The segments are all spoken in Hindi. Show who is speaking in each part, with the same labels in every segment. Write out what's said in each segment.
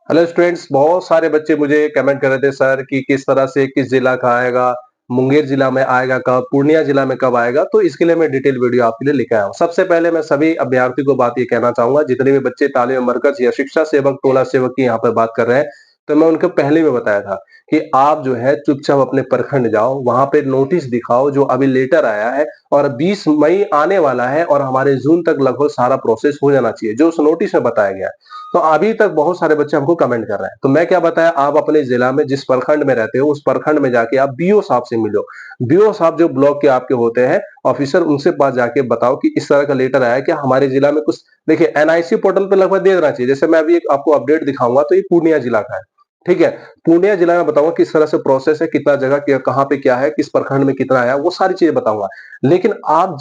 Speaker 1: हेलो स्टूडेंट्स, बहुत सारे बच्चे मुझे कमेंट कर रहे थे सर कि किस तरह से किस जिला का आएगा, मुंगेर जिला में आएगा कब, पूर्णिया जिला में कब आएगा। तो इसके लिए मैं डिटेल वीडियो आपके लिए लेकर आया हूँ। सबसे पहले मैं सभी अभ्यर्थी को बात ये कहना चाहूंगा, जितने भी बच्चे तालीम मरकज या शिक्षा सेवक टोला सेवक की यहाँ पर बात कर रहे हैं, तो मैं उनको पहले में बताया था कि आप जो है चुपचाप अपने प्रखंड जाओ, वहां पे नोटिस दिखाओ जो अभी लेटर आया है और 20 मई आने वाला है और हमारे जून तक लगभग सारा प्रोसेस हो जाना चाहिए जो उस नोटिस में बताया गया है। तो अभी तक बहुत सारे बच्चे हमको कमेंट कर रहे हैं, तो मैं क्या बताया, आप अपने जिला में जिस प्रखंड में रहते हो उस प्रखंड में जाके आप बीओ साहब से मिलो। बीओ साहब जो ब्लॉक के आपके होते हैं ऑफिसर, उनसे पास जाके बताओ कि इस तरह का लेटर आया है क्या हमारे जिला में कुछ। देखिए एनआईसी पोर्टल पे लगभग दे देना चाहिए। जैसे मैं अभी एक आपको अपडेट दिखाऊंगा, तो ये पूर्णिया जिला का है। ठीक है, पूर्णिया जिला में बताऊंगा किस तरह से प्रोसेस है, कितना जगह कहाँ पे क्या है, किस प्रखंड में कितना आया, वो सारी चीजें बताऊंगा। लेकिन आप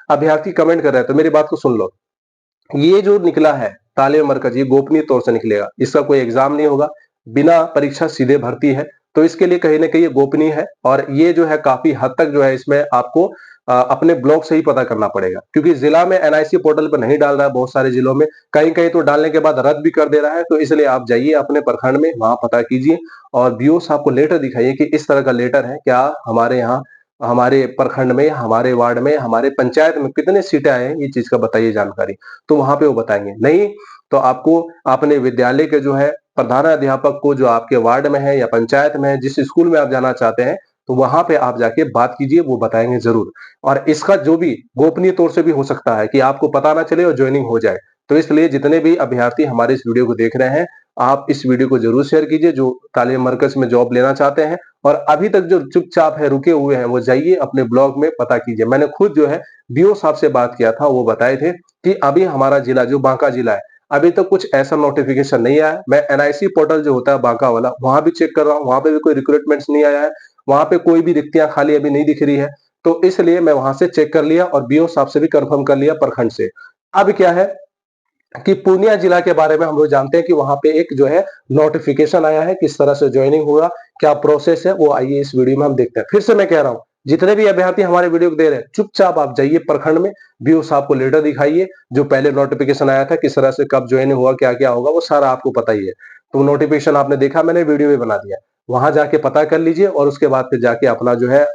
Speaker 1: अभ्यर्थी कमेंट कर रहे हैं, तो मेरी बात को सुन लो। ये जो निकला है तालिम मरकज, ये गोपनीय तौर से निकलेगा, इसका कोई एग्जाम नहीं होगा, बिना परीक्षा सीधे भर्ती है। तो इसके लिए कहीं ना कहीं ये गोपनीय है और ये जो है काफी हद तक जो है इसमें आपको अपने ब्लॉक से ही पता करना पड़ेगा, क्योंकि जिला में एनआईसी पोर्टल पर नहीं डाल रहा है, बहुत सारे जिलों में कहीं कहीं तो डालने के बाद रद्द भी कर दे रहा है। तो इसलिए आप जाइए अपने प्रखंड में, वहां पता कीजिए और बीओ साहब को लेटर दिखाइए कि इस तरह का लेटर है, क्या हमारे यहाँ हमारे प्रखंड में, हमारे वार्ड में, हमारे पंचायत में कितने सीटें आए हैं, ये चीज का बताइए जानकारी। तो वहां पे वो बताएंगे। नहीं तो आपको अपने विद्यालय के जो है प्रधानाध्यापक को, जो आपके वार्ड में है या पंचायत में है, जिस स्कूल में आप जाना चाहते हैं, तो वहां पे आप जाके बात कीजिए, वो बताएंगे जरूर। और इसका जो भी गोपनीय तौर से भी हो सकता है कि आपको पता ना चले और ज्वाइनिंग हो जाए। तो इसलिए जितने भी अभ्यर्थी हमारे इस वीडियो को देख रहे हैं, आप इस वीडियो को जरूर शेयर कीजिए, जो तालीम मरकज में जॉब लेना चाहते हैं। और अभी तक जो चुपचाप है, रुके हुए हैं, वो जाइए अपने ब्लॉग में पता कीजिए। मैंने खुद जो है बीओ साहब से बात किया था, वो बताए थे कि अभी हमारा जिला जो बांका जिला है, अभी तक कुछ ऐसा नोटिफिकेशन नहीं आया है। मैं एनआईसी पोर्टल जो होता है बांका वाला, वहां भी चेक कर रहा हूँ, वहां पे भी कोई रिक्रूटमेंट्स नहीं आया है, वहां पे कोई भी रिक्तियां खाली अभी नहीं दिख रही है। तो इसलिए मैं वहां से चेक कर लिया और बीओ साहब से भी कंफर्म कर लिया प्रखंड से। अब क्या है कि पूर्णिया जिला के बारे में हम लोग जानते हैं कि वहां पे एक जो है नोटिफिकेशन आया है, किस तरह से ज्वाइनिंग होगा, क्या प्रोसेस है, वो आइए इस वीडियो में हम देखते हैं। फिर से मैं कह रहा हूं, जितने भी अभ्यर्थी हमारे वीडियो को दे रहे हैं, चुपचाप आप जाइए प्रखंड में, बीओ साहब को लेटर दिखाइए, जो पहले नोटिफिकेशन आया था, किस तरह से कब ज्वाइनिंग हुआ, क्या क्या होगा, वो सारा आपको पता ही है। तो नोटिफिकेशन आपने देखा, मैंने वीडियो भी बना दिया। वहां जाके पता कर लीजिए और उसके बाद फिर जाके अपना जो है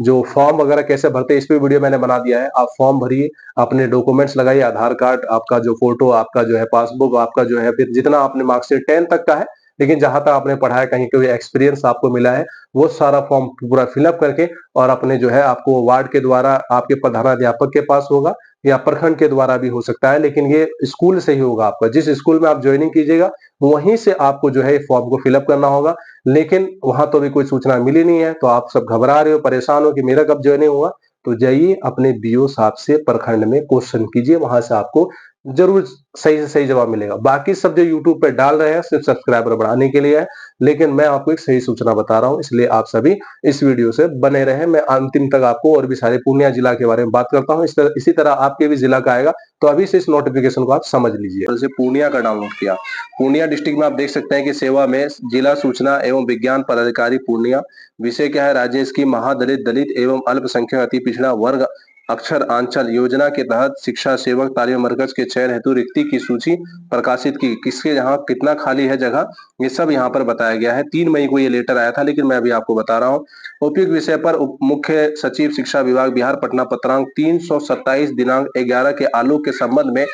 Speaker 1: जो फॉर्म वगैरह कैसे भरते हैं, इस पे वीडियो मैंने बना दिया है। आप फॉर्म भरिए, अपने डॉक्यूमेंट्स लगाइए, आधार कार्ड, आपका जो फोटो, आपका जो है पासबुक, आपका जो है फिर जितना आपने मार्कशीट 10 तक का है, लेकिन जहां तक आपने पढ़ा है, कहीं कोई एक्सपीरियंस आपको मिला है, वो सारा फॉर्म पूरा फिलअप करके और अपने जो है आपको वार्ड के द्वारा आपके प्रधानाध्यापक के पास होगा या प्रखंड के द्वारा भी हो सकता है, लेकिन ये स्कूल से ही होगा। आपका जिस स्कूल में आप ज्वाइनिंग कीजिएगा, वहीं से आपको जो है फॉर्म को फिलअप करना होगा। लेकिन वहां तो अभी कोई सूचना मिली नहीं है, तो आप सब घबरा रहे हो, परेशान हो कि मेरा कब ज्वाइनिंग हुआ। तो जाइए अपने बीओ साहब से प्रखंड में क्वेश्चन कीजिए, वहां से आपको जरूर सही से सही जवाब मिलेगा। बाकी सब जो यूट्यूब पे डाल रहे हैं सिर्फ सब्सक्राइबर बढ़ाने के लिए है, लेकिन मैं आपको एक सही सूचना बता रहा हूं, इसलिए आप सभी इस वीडियो से बने रहे। मैं अंतिम तक आपको और भी सारे पूर्णिया जिला के बारे में बात करता हूं। इसी तरह आपके भी जिला का आएगा, तो अभी से इस नोटिफिकेशन को आप समझ लीजिए। जैसे पूर्णिया का डाउनलोड किया, पूर्णिया डिस्ट्रिक्ट में आप देख सकते हैं कि सेवा में जिला सूचना एवं विज्ञान पदाधिकारी पूर्णिया। विषय क्या है, राजेश की महादलित दलित एवं अल्पसंख्यक अति पिछड़ा वर्ग अक्षर आंचल योजना के तहत शिक्षा सेवक तालीम मरकज के चयन हेतु रिक्ति की सूची प्रकाशित की, किसके यहाँ कितना खाली है जगह, ये सब यहाँ पर बताया गया है। 3 मई को ये लेटर आया था, लेकिन मैं अभी आपको बता रहा हूँ। उपयुक्त विषय पर उप मुख्य सचिव शिक्षा विभाग बिहार पटना पत्रांक 327 दिनांक 11 के आलोक के संबंध में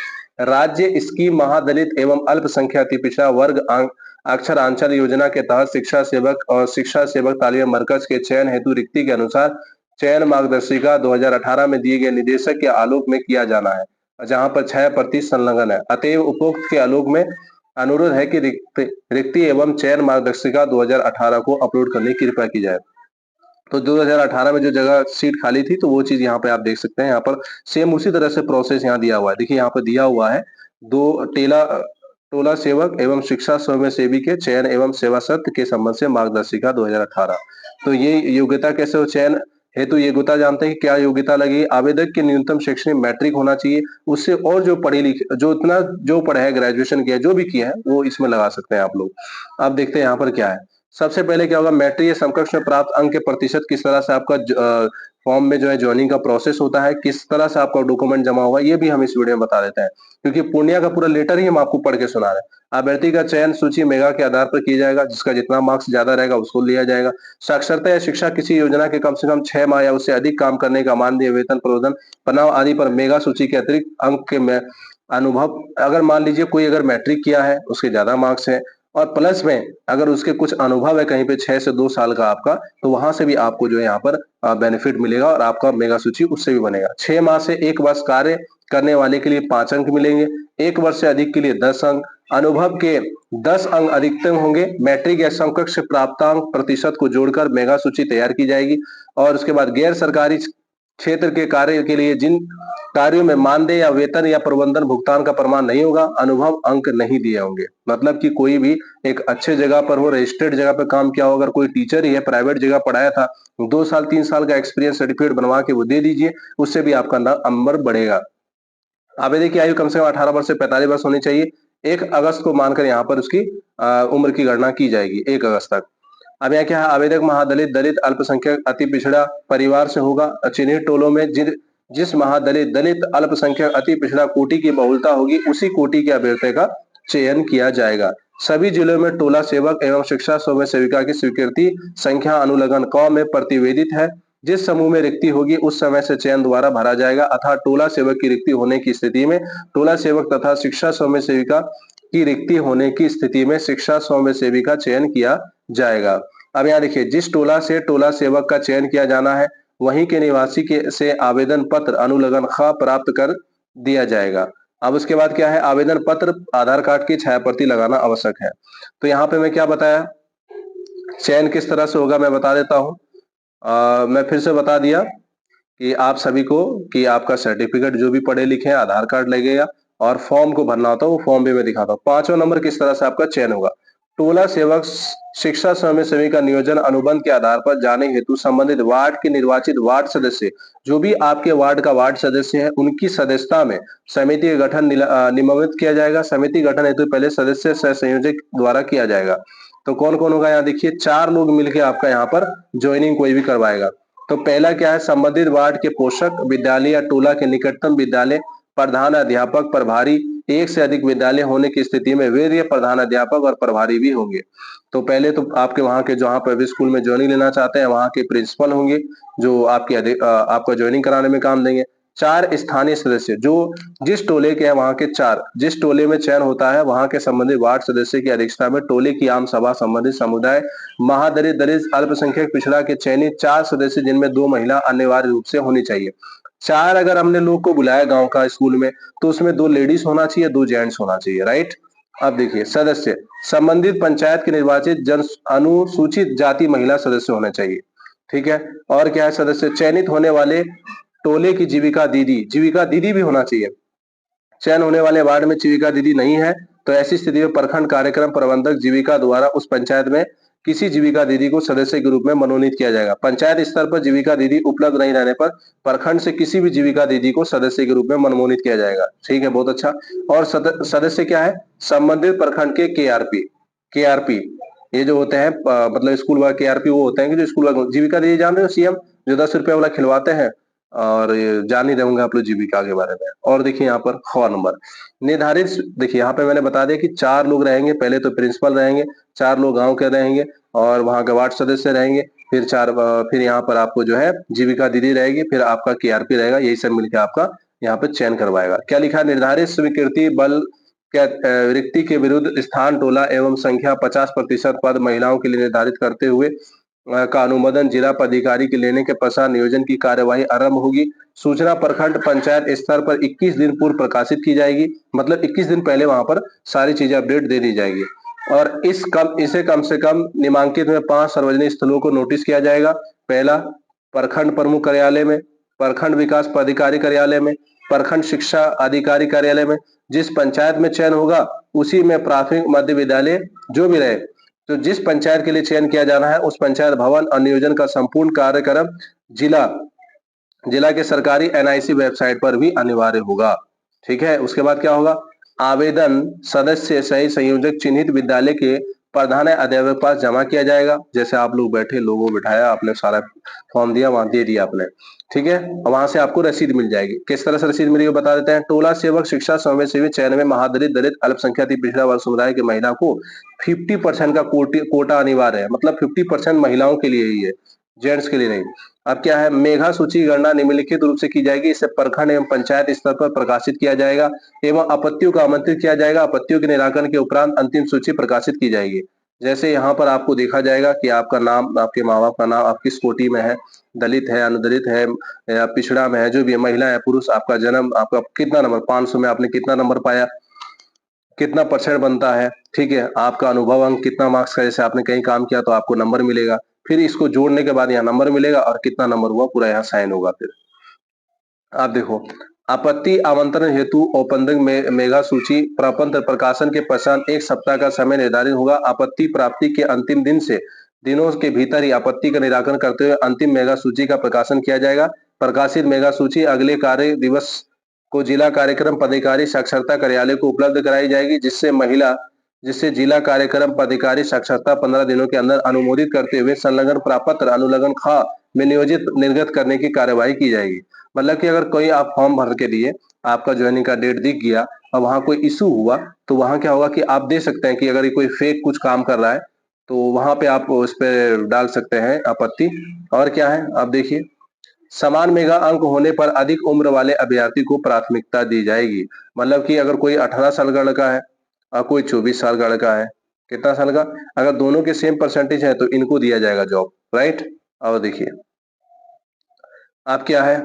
Speaker 1: राज्य स्कीम महादलित एवं अल्पसंख्यक अति पिछड़ा वर्ग अक्षर आंचल योजना के तहत शिक्षा सेवक और शिक्षा सेवक तालीम मरकज के चयन हेतु रिक्ति के अनुसार चयन मार्गदर्शिका 2018 में दिए गए निर्देशक के आलोक में किया जाना है, जहां पर 6% संलग्न है। अतएव उपरोक्त के आलोक में अनुरोध है कि रिक्ति एवं चयन मार्गदर्शिका 2018 को अपलोड करने की कृपया की जाए। तो 2018 में जो जगह सीट खाली थी, तो वो चीज यहाँ पे आप देख सकते हैं। यहाँ पर सेम उसी तरह से प्रोसेस यहाँ दिया हुआ है। देखिए यहाँ पर दिया हुआ है, दो टेला टोला सेवक एवं शिक्षा स्वयं सेवी के चयन एवं सेवा शर्त के संबंध से मार्गदर्शिका 2018। तो ये योग्यता कैसे हो, चयन हेतु योग्यता जानते हैं कि क्या योग्यता लगी। आवेदक के न्यूनतम शैक्षणिक मैट्रिक होना चाहिए, उससे और जो पढ़े लिखे, जो इतना जो पढ़ा है, ग्रेजुएशन किया है, जो भी किया है, वो इसमें लगा सकते हैं आप लोग। अब देखते हैं यहाँ पर क्या है। सबसे पहले क्या होगा, मैट्रिक या समकक्ष में प्राप्त अंक के प्रतिशत, किस तरह से आपका फॉर्म में जो है ज्वाइनिंग का प्रोसेस होता है, किस तरह से आपका डॉक्यूमेंट जमा होगा, ये भी हम इस वीडियो में बता देते हैं, क्योंकि पूर्णिया का पूरा लेटर ही हम आपको पढ़ के सुना रहे हैं। अभ्यर्थी का चयन सूची मेगा के आधार पर किया जाएगा, जिसका जितना मार्क्स ज्यादा रहेगा उसको लिया जाएगा। साक्षरता या शिक्षा किसी योजना के कम से कम 6 माह या उससे अधिक काम करने का मानदेय, वेतन, प्रबंधन, पनाव आदि पर मेगा सूची के अतिरिक्त अंक के में अनुभव, अगर मान लीजिए कोई अगर मैट्रिक किया है, उसके ज्यादा मार्क्स है और प्लस में अगर उसके कुछ अनुभव है कहीं पे 6 से 2 साल का आपका, तो वहां से भी आपको जो है यहाँ पर बेनिफिट मिलेगा और आपका मेगा सूची उससे भी बनेगा। 6 माह से 1 वर्ष कार्य करने वाले के लिए 5 अंक मिलेंगे, 1 वर्ष से अधिक के लिए 10 अंक, अनुभव के 10 अंक अधिकतम होंगे। मैट्रिक या समकक्ष प्राप्तांक प्रतिशत को जोड़कर मेगा सूची तैयार की जाएगी। और उसके बाद गैर सरकारी क्षेत्र के कार्य के लिए जिन कार्यों में मानदेय या वेतन या प्रबंधन भुगतान का प्रमाण नहीं होगा, अनुभव अंक नहीं दिए होंगे। मतलब कि कोई भी एक अच्छे जगह पर हो, रजिस्टर्ड जगह पर काम किया हो, अगर कोई टीचर ही है, प्राइवेट जगह पढ़ाया था, 2 साल 3 साल का एक्सपीरियंस सर्टिफिकेट बनवा के वो दे दीजिए, उससे भी आपका नंबर बढ़ेगा। आवेदन की आयु कम से कम 18 वर्ष से 45 वर्ष होनी चाहिए। 1 अगस्त को मानकर यहाँ पर उसकी उम्र की गणना की जाएगी, 1 अगस्त तक। अब यहाँ क्या है, आवेदक महादलित, दलित, अल्पसंख्यक, अति पिछड़ा परिवार से होगा। चिन्हित टोलों में जिस महादलित, दलित, अल्पसंख्यक, अति पिछड़ा कोटि की बहुलता होगी, उसी कोटि के अभ्यर्थी का चयन किया जाएगा। सभी जिलों में टोला सेवक एवं शिक्षा स्वयं सेविका की स्वीकृति संख्या अनुलग्न क में प्रतिवेदित है। जिस समूह में रिक्ति होगी उस समय से चयन द्वारा भरा जाएगा, अर्थात टोला सेवक की रिक्ति होने की स्थिति में टोला सेवक तथा शिक्षा स्वयं सेविका की रिक्ति होने की स्थिति में शिक्षा स्वयं सेविका चयन किया जाएगा। अब यहाँ देखिए, जिस टोला से टोला सेवक का चयन किया जाना है, वहीं के निवासी के से आवेदन पत्र अनुलग्न ख प्राप्त कर दिया जाएगा। अब उसके बाद क्या है, आवेदन पत्र आधार कार्ड की छायाप्रति लगाना आवश्यक है। तो यहाँ पे मैं क्या बताया, चयन किस तरह से होगा मैं बता देता हूँ। मैं फिर से बता दिया कि आप सभी को कि आपका सर्टिफिकेट जो भी पढ़े लिखे हैं, आधार कार्ड लगेगा और फॉर्म को भरना होता है, वो फॉर्म भी मैं दिखाता हूँ। 5वां नंबर किस तरह से आपका चयन होगा, टोला सेवक शिक्षा स्वयं सेवी का नियोजन अनुबंध के आधार पर जाने हेतु संबंधित वार्ड के निर्वाचित वार्ड सदस्य, जो भी आपके वार्ड का वार्ड सदस्य है, उनकी सदस्यता में समिति का गठन नियमित किया जाएगा। समिति गठन हेतु पहले सदस्य सह संयोजक द्वारा किया जाएगा। तो कौन कौन होगा, यहाँ देखिए 4 लोग मिलकर आपका यहाँ पर ज्वाइनिंग कोई भी करवाएगा। तो पहला क्या है, संबंधित वार्ड के पोषक, विद्यालय या टोला के निकटतम विद्यालय प्रधान अध्यापक प्रभारी, 1 से अधिक विद्यालय होने की स्थिति में वे प्रधान अध्यापक और प्रभारी भी होंगे। तो पहले तो आपके वहां के जहां पर भी स्कूल में ज्वाइनिंग लेना चाहते हैं, वहां के प्रिंसिपल होंगे जो आपका ज्वाइनिंग कराने में काम देंगे। 4 स्थानीय सदस्य, जो जिस टोले के हैं वहां के 4, जिस टोले में चयन होता है वहां के संबंधित वार्ड सदस्य की अध्यक्षता में टोले की आम सभा संबंधित समुदाय महादलित, दलित, अल्पसंख्यक, पिछड़ा के चयनित 4 सदस्य, जिनमें 2 महिला अनिवार्य रूप से होनी चाहिए। 4 अगर हमने लोग को बुलाया गांव का स्कूल में, तो उसमें 2 लेडीज होना चाहिए, 2 जेंट्स होना चाहिए, राइट। अब देखिए, सदस्य संबंधित पंचायत के निर्वाचित जन अनुसूचित जाति महिला सदस्य होने चाहिए, ठीक है। और क्या है, सदस्य चयनित होने वाले टोले की जीविका दीदी भी होना चाहिए। चयन होने वाले वार्ड में जीविका दीदी नहीं है, तो ऐसी स्थिति में प्रखंड कार्यक्रम प्रबंधक जीविका द्वारा उस पंचायत में किसी जीविका दीदी को सदस्य के रूप में मनोनीत किया जाएगा। पंचायत स्तर पर जीविका दीदी उपलब्ध नहीं रहने पर प्रखंड से किसी भी जीविका दीदी को सदस्य के रूप में मनोनीत किया जाएगा, ठीक है, बहुत अच्छा। और सदस्य क्या है, संबंधित प्रखंड के केआरपी, ये जो होते हैं मतलब स्कूल वाले केआरपी वो होते हैं कि जो स्कूल वाले, जीविका दीदी जान रहे हो, सीएम जो 10 रुपए वाला खिलवाते हैं, और ये जान ही रहूंगा आप लोग जीविका के बारे में। और देखिए यहाँ पर ख नंबर निर्धारित, देखिए यहाँ पे मैंने बता दिया कि 4 लोग रहेंगे, पहले तो प्रिंसिपल रहेंगे, 4 लोग गांव के रहेंगे और वहां के वार्ड सदस्य रहेंगे, फिर यहाँ पर आपको जो है जीविका दीदी रहेगी, फिर आपका केआरपी रहेगा, यही सब मिलकर आपका यहाँ पे चयन करवाएगा। क्या लिखा है, निर्धारित स्वीकृति बल रिक्ति के विरुद्ध स्थान, टोला एवं संख्या 50% पद महिलाओं के लिए निर्धारित करते हुए का अनुमोदन जिला पदाधिकारी के लेने के पश्चात नियोजन की कार्यवाही आरंभ होगी। सूचना प्रखंड पंचायत स्तर पर 21 दिन पूर्व प्रकाशित की जाएगी, मतलब 21 दिन पहले वहां पर सारी चीजें अपडेट दे दी जाएगी। और इसे कम से कम निमांकित में 5 सार्वजनिक स्थलों को नोटिस किया जाएगा। पहला, प्रखंड प्रमुख कार्यालय में, प्रखंड विकास पदाधिकारी कार्यालय में, प्रखंड शिक्षा अधिकारी कार्यालय में। जिस पंचायत में चयन होगा उसी में प्राथमिक मध्य विद्यालय जो भी रहे, तो जिस पंचायत के लिए चयन किया जाना है उस पंचायत भवन और नियोजन का संपूर्ण कार्यक्रम जिला के सरकारी एनआईसी वेबसाइट पर भी अनिवार्य होगा, ठीक है। उसके बाद क्या होगा, आवेदन सदस्य सही संयोजक चिन्हित विद्यालय के प्रावधान अध्यापक के पास जमा किया जाएगा। जैसे आप लोग बैठे, लोगों बिठाया, आपने सारा फॉर्म दिया, वहां दे दिया आपने, ठीक है, वहां से आपको रसीद मिल जाएगी। किस तरह से रसीद मिलेगी बता देते हैं। टोला सेवक शिक्षा समावेश सेवी चयन में महादलित, दलित, अल्पसंख्यक, पिछड़ा वर्ग समुदाय की महिला को 50% का कोटा अनिवार्य है, मतलब 50% महिलाओं के लिए ही है, जेंट्स के लिए नहीं। अब क्या है, मेघा सूची गणना निम्नलिखित रूप से की जाएगी। इसे प्रखंड एवं पंचायत स्तर पर प्रकाशित किया जाएगा एवं आपत्तियों का आमंत्रित किया जाएगा। आपत्तियों के निराकरण के उपरांत अंतिम सूची प्रकाशित की जाएगी। जैसे यहाँ पर आपको देखा जाएगा कि आपका नाम, आपके माँ बाप का नाम, आप किस कोटि में है, दलित है, अनुदलित है या पिछड़ा में है, जो भी है, महिला है, पुरुष, आपका जन्म, आपका कितना नंबर, 500 में आपने कितना नंबर पाया, कितना परसेंट बनता है, ठीक है, आपका अनुभव अंक कितना मार्क्स का, जैसे आपने कहीं काम किया तो आपको नंबर मिलेगा, फिर इसको जोड़ने के बाद यहाँ नंबर मिलेगा और कितना नंबर हुआ पूरा यहाँ साइन होगा। फिर आप देखो, आपत्ति आमंत्रण हेतु औपबंधिक मेगा सूची प्रपत्र प्रकाशन के पश्चात 1 सप्ताह का समय निर्धारित होगा। आपत्ति प्राप्ति के अंतिम दिनों के भीतर ही आपत्ति का निराकरण करते हुए अंतिम मेगा सूची का प्रकाशन किया जाएगा। प्रकाशित मेगा सूची अगले कार्य दिवस को जिला कार्यक्रम पदाधिकारी साक्षरता कार्यालय को उपलब्ध कराई जाएगी, जिससे जिला कार्यक्रम पदाधिकारी साक्षरता 15 दिनों के अंदर अनुमोदित करते हुए संलग्न प्रपत्र अनुलग्न खा में नियोजित निर्गत करने की कार्यवाही की जाएगी। मतलब कि अगर कोई आप फॉर्म भर के दिए, आपका ज्वाइनिंग का डेट दिख गया और वहां कोई इशू हुआ, तो वहां क्या होगा कि आप दे सकते हैं कि अगर कोई फेक कुछ काम कर रहा है तो वहां पे आप उस पर डाल सकते हैं आपत्ति। और क्या है, आप देखिए, समान मेगा अंक होने पर अधिक उम्र वाले अभ्यर्थी को प्राथमिकता दी जाएगी। मतलब कि अगर कोई 18 साल का लड़का है और कोई 24 साल का लड़का है, कितना साल का, अगर दोनों के सेम परसेंटेज है तो इनको दिया जाएगा जॉब, राइट। और देखिए, आप क्या है,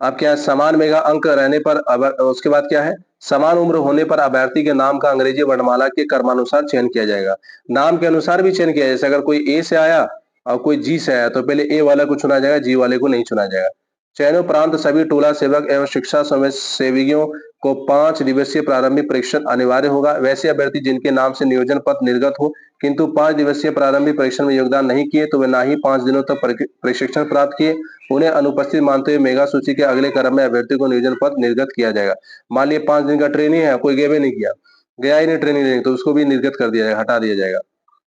Speaker 1: अब क्या है, समान मेगा अंक रहने पर उसके बाद क्या है, समान उम्र होने पर अभ्यर्थी के नाम का अंग्रेजी वर्णमाला के क्रमानुसार चयन किया जाएगा। नाम के अनुसार भी चयन किया जाए, जैसे अगर कोई ए से आया और कोई जी से आया तो पहले ए वाला को चुना जाएगा, जी वाले को नहीं चुना जाएगा। चयनोपरांत सभी टोला सेवक एवं शिक्षा समावेश सेवियों को 5 दिवसीय प्रारंभिक परीक्षण अनिवार्य होगा। वैसे अभ्यर्थी जिनके नाम से नियोजन पत्र निर्गत हो किंतु 5 दिवसीय प्रारंभिक परीक्षण में योगदान नहीं किए तो वे ना ही 5 दिनों तक प्रशिक्षण प्राप्त किए, उन्हें अनुपस्थित मानते हुए मेगा सूची के अगले क्रम में अभ्यर्थी को नियोजन पत्र निर्गत किया जाएगा। मान लिया 5 दिन का ट्रेनिंग है, कोई गए नहीं किया, गया ही नहीं ट्रेनिंग लेने, तो उसको भी निर्गत कर दिया जाएगा, हटा दिया जाएगा।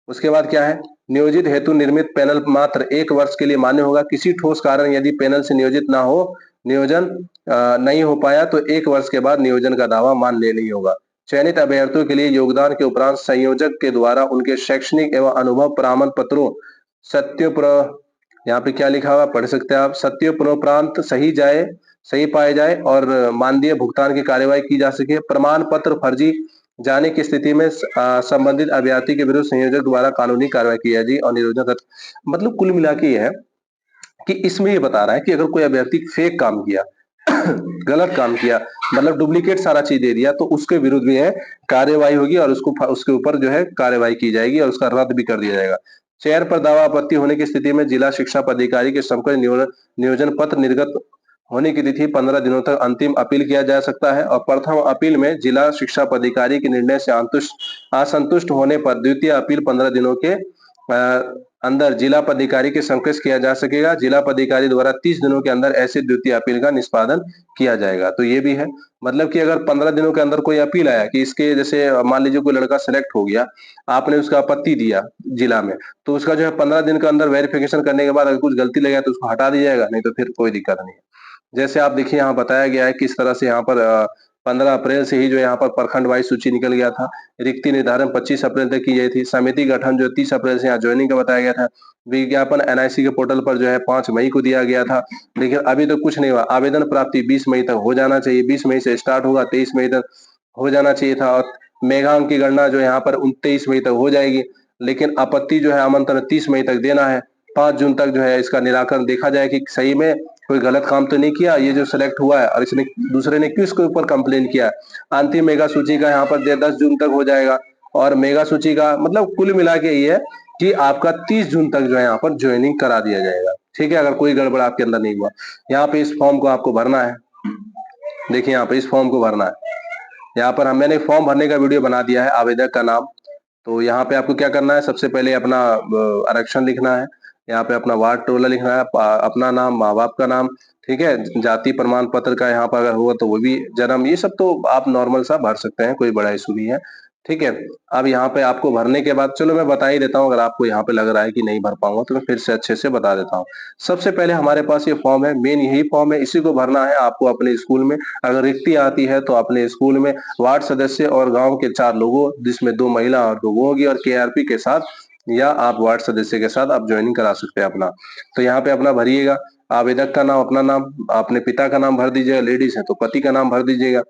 Speaker 1: उसके बाद क्या है, नियोजित हेतु निर्मित पैनल मात्र 1 वर्ष के लिए मान्य होगा। किसी ठोस कारण यदि पैनल से नियोजित ना हो, नियोजन नहीं हो पाया तो 1 वर्ष के बाद नियोजन का दावा मान्य नहीं होगा। चयनित अभ्यर्थियों के लिए योगदान के उपरांत संयोजक के द्वारा उनके शैक्षणिक एवं अनुभव प्रमाण पत्रों सत्य, यहाँ पे क्या लिखा हुआ पढ़ सकते हैं आप, सत्योपरांत सही पाए जाए और मानदेय भुगतान की कार्यवाही की जा सके। प्रमाण पत्र फर्जी जाने की स्थिति में संबंधित अभ्यर्थी के विरुद्ध संयोजक द्वारा कानूनी कार्रवाई की जाएगी और निरोधन कर, मतलब कुल मिला के ये है कि इसमें ये बता रहा है कि अगर कोई अभ्यर्थी फेक काम किया गलत काम किया, मतलब डुप्लीकेट सारा चीज दे दिया, तो उसके विरुद्ध भी है कार्यवाही होगी और उसके ऊपर जो है कार्यवाही की जाएगी और उसका रद्द भी कर दिया जाएगा। चयन पर दावा आपत्ति होने की स्थिति में जिला शिक्षा पदाधिकारी के समक्ष नियोजन पत्र निर्गत होने की तिथि 15 दिनों तक अंतिम अपील किया जा सकता है और प्रथम अपील में जिला शिक्षा पदाधिकारी के निर्णय से असंतुष्ट होने पर द्वितीय अपील 15 दिनों के अंदर जिला पदाधिकारी के समक्ष किया जा सकेगा। जिला पदाधिकारी द्वारा 30 दिनों के अंदर ऐसे द्वितीय अपील का निष्पादन किया जाएगा। तो ये भी है, मतलब कि अगर 15 दिनों के अंदर कोई अपील आया कि इसके, जैसे मान लीजिए कोई लड़का सेलेक्ट हो गया, आपने उसका आपत्ति दिया जिला में, तो उसका जो है 15 दिन के अंदर वेरिफिकेशन करने के बाद अगर कुछ गलती लगा तो उसको हटा दिया जाएगा, नहीं तो फिर कोई दिक्कत नहीं है। जैसे आप देखिए, यहाँ बताया गया है किस तरह से यहाँ पर 15 अप्रैल से ही जो यहाँ पर प्रखंड वाइज सूची निकल गया था। रिक्ति निर्धारण 25 अप्रैल तक की गई थी। समिति गठन जो 30 अप्रैल से यहाँ ज्वाइनिंग का बताया गया था। विज्ञापन एनआईसी के पोर्टल पर जो है 5 मई को दिया गया था, लेकिन अभी तो कुछ नहीं हुआ। आवेदन प्राप्ति 20 मई तक हो जाना चाहिए, 20 मई से स्टार्ट होगा, 23 मई तक हो जाना चाहिए था। और मेघांक की गणना जो यहाँ पर 23 मई तक हो जाएगी, लेकिन आपत्ति जो है आमंत्रण 30 मई तक देना है। 5 जून तक जो है इसका निराकरण देखा जाए कि सही में कोई गलत काम तो नहीं किया ये जो सिलेक्ट हुआ है, और इसने दूसरे ने क्यों इसके ऊपर कंप्लेन किया है। अंतिम मेगा सूची का यहाँ पर 10 जून तक हो जाएगा और मेगा सूची का मतलब कुल मिला के ये है कि आपका 30 जून तक जो है यहाँ पर ज्वाइनिंग करा दिया जाएगा। ठीक है, अगर कोई गड़बड़ आपके अंदर नहीं हुआ। यहाँ पे इस फॉर्म को आपको भरना है, देखिए यहाँ पे इस फॉर्म को भरना है। यहाँ पर मैंने फॉर्म भरने का वीडियो बना दिया है, आवेदक का नाम। तो यहाँ पे आपको क्या करना है, सबसे पहले अपना आरक्षण लिखना है, यहाँ पे अपना वार्ड टोला लिखना है, अपना नाम, माँ बाप का नाम, ठीक है, जाति प्रमाण पत्र का यहाँ पर अगर हुआ तो वो भी, जन्म, ये सब तो आप नॉर्मल सा भर सकते हैं, कोई बड़ा इशू नहीं है। ठीक है। अब यहाँ पे आपको भरने के बाद चलो मैं बता ही देता हूँ, अगर आपको यहाँ पे लग रहा है कि नहीं भर पाऊंगा तो मैं फिर से अच्छे से बता देता हूँ। सबसे पहले हमारे पास ये फॉर्म है, मेन यही फॉर्म है, इसी को भरना है आपको अपने स्कूल में। अगर रिक्ति आती है तो अपने स्कूल में वार्ड सदस्य और गांव के 4 लोगों, जिसमें 2 महिला और 2 होगी, और केआरपी के साथ या आप वार्ड सदस्य के साथ आप ज्वाइनिंग करा सकते हैं अपना। तो यहाँ पे अपना भरिएगा, आवेदक का नाम, अपना नाम, अपने पिता का नाम भर दीजिएगा, लेडीज है तो पति का नाम भर दीजिएगा,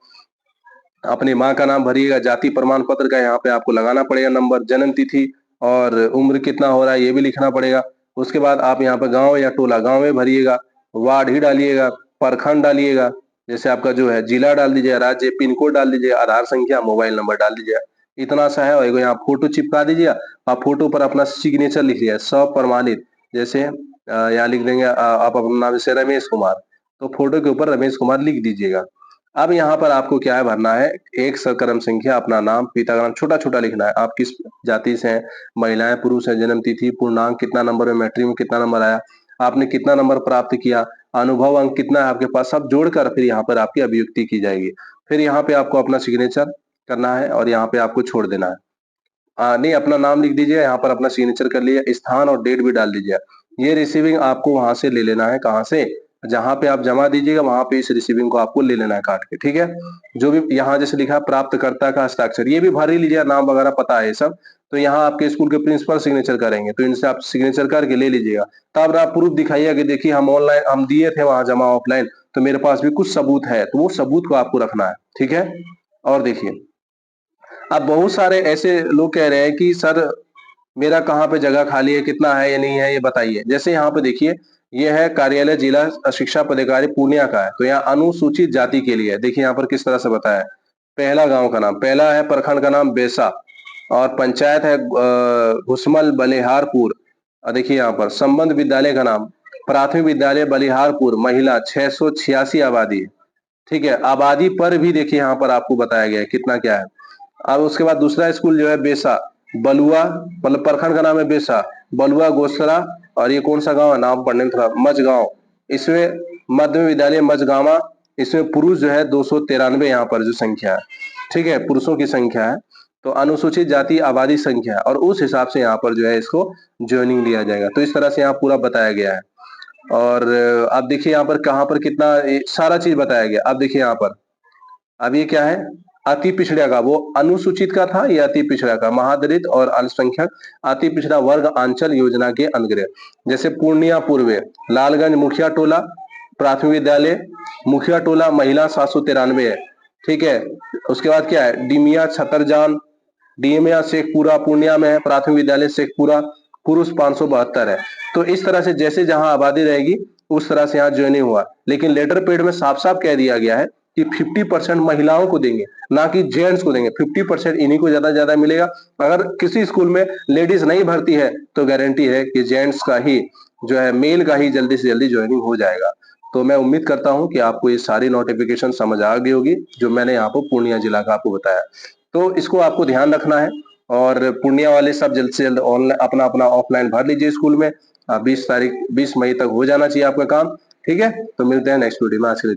Speaker 1: अपनी माँ का नाम भरिएगा, जाति प्रमाण पत्र का यहाँ पे आपको लगाना पड़ेगा नंबर, जन्म तिथि और उम्र कितना हो रहा है ये भी लिखना पड़ेगा। उसके बाद आप यहाँ पे गांव या टोला, गांव में भरिएगा, वार्ड ही डालिएगा, प्रखंड डालिएगा, जैसे आपका जो है जिला डाल दीजिए, राज्य, पिन कोड डाल दीजिए, आधार संख्या, मोबाइल नंबर डाल दीजिए। इतना सा है, और एगो यहाँ फोटो चिपका दीजिए, आप फोटो पर अपना सिग्नेचर लिख लिया, स्वप्रमाणित, जैसे यहाँ लिख देंगे आप अपना नाम, जैसे रमेश कुमार, तो फोटो के ऊपर रमेश कुमार लिख दीजिएगा। अब यहाँ पर आपको क्या है भरना है, एक क्रम संख्या, अपना नाम, पिता का नाम छोटा छोटा लिखना है, आप किस जाति से हैं, महिलाएं पुरुष है, जन्म तिथि, पूर्णांक कितना नंबर में, मैट्रिक में कितना नंबर आया, आपने कितना नंबर प्राप्त किया, अनुभव अंक कितना है आपके पास, सब जोड़कर फिर यहाँ पर आपकी अभियुक्ति की जाएगी। फिर यहाँ पे आपको अपना सिग्नेचर करना है और यहाँ पे आपको छोड़ देना है। नहीं, अपना नाम लिख दीजिए, यहाँ पर अपना सिग्नेचर कर लीजिए, स्थान और डेट भी डाल दीजिए। ये रिसीविंग आपको वहां से ले लेना है, कहाँ से, जहां पे आप जमा दीजिएगा वहां पे इस रिसीविंग को आपको ले लेना है काट के, ठीक है। जो भी यहाँ जैसे लिखा है प्राप्तकर्ता का हस्ताक्षर, ये भी भर ही लीजिए, नाम वगैरह पता है ये सब। तो यहाँ आपके स्कूल के प्रिंसिपल सिग्नेचर करेंगे, तो इनसे आप सिग्नेचर करके ले लीजिएगा। तब आप प्रूफ दिखाइएगा कि देखिए हम ऑनलाइन हम दिए थे वहां जमा ऑफलाइन, तो मेरे पास भी कुछ सबूत है, तो वो सबूत को आपको रखना है, ठीक है। और देखिए, अब बहुत सारे ऐसे लोग कह रहे हैं कि सर मेरा कहाँ पे जगह खाली है, कितना है या नहीं है, ये बताइए। जैसे यहाँ पे देखिए, ये है कार्यालय जिला शिक्षा पदाधिकारी पूर्णिया का है, तो यहाँ अनुसूचित जाति के लिए है। देखिए यहाँ पर किस तरह से बताया है। पहला गांव का नाम, पहला है प्रखंड का नाम बेसा, और पंचायत है घुसमल बलिहारपुर। और देखिए यहाँ पर संबंध विद्यालय का नाम प्राथमिक विद्यालय बलिहारपुर, महिला 686 आबादी है, ठीक है। आबादी पर भी देखिए यहाँ पर आपको बताया गया है कितना क्या है। अब उसके बाद दूसरा स्कूल जो है बेसा बलुआ, मतलब प्रखंड का नाम है बेसा, बलुआ गोसरा, और ये कौन सा गांव है, नाम पढ़ने में थोड़ा, मझगांव, इसमें मध्य विद्यालय मझगावा, इसमें पुरुष जो है 293 यहाँ पर जो संख्या है, ठीक है, पुरुषों की संख्या है। तो अनुसूचित जाति आबादी संख्या है, और उस हिसाब से यहाँ पर जो है इसको ज्वाइनिंग दिया जाएगा। तो इस तरह से यहाँ पूरा बताया गया है। और आप देखिए यहाँ पर कहाँ पर कितना सारा चीज बताया गया। अब देखिए यहाँ पर, अब ये क्या है, अति पिछड़ा का, वो अनुसूचित का था, या अति पिछड़ा का, महादलित और अल्पसंख्यक अति पिछड़ा वर्ग आंचल योजना के अंतर्गत। जैसे पूर्णिया पूर्व, लालगंज मुखिया टोला प्राथमिक विद्यालय, मुखिया टोला महिला 793 है, ठीक है। उसके बाद क्या है, डिमिया छतरजान, डीएमया शेखपुरा पूर्णिया में है, प्राथमिक विद्यालय शेखपुरा, पुरुष 572 है। तो इस तरह से जैसे जहां आबादी रहेगी उस तरह से यहाँ ज्वाइनिंग हुआ। लेकिन लेटर पेड में साफ साफ कह दिया गया है कि 50% महिलाओं को देंगे, ना कि जेंट्स को देंगे। 50% इन्हीं को ज्यादा मिलेगा। अगर किसी स्कूल में लेडीज नहीं भर्ती है तो गारंटी है कि जेंट्स का ही जो है, मेल का ही जल्दी से जल्दी ज्वाइनिंग हो जाएगा। तो मैं उम्मीद करता हूं कि आपको ये सारी नोटिफिकेशन समझ आ गई होगी जो मैंने यहाँ पर पूर्णिया जिला का आपको बताया। तो इसको आपको ध्यान रखना है, और पूर्णिया वाले सब जल्द से जल्द ऑनलाइन अपना अपना ऑफलाइन भर लीजिए स्कूल में। 20 मई तक हो जाना चाहिए आपका काम, ठीक है। तो मिलते हैं नेक्स्ट वीडियो में, आज के लिए।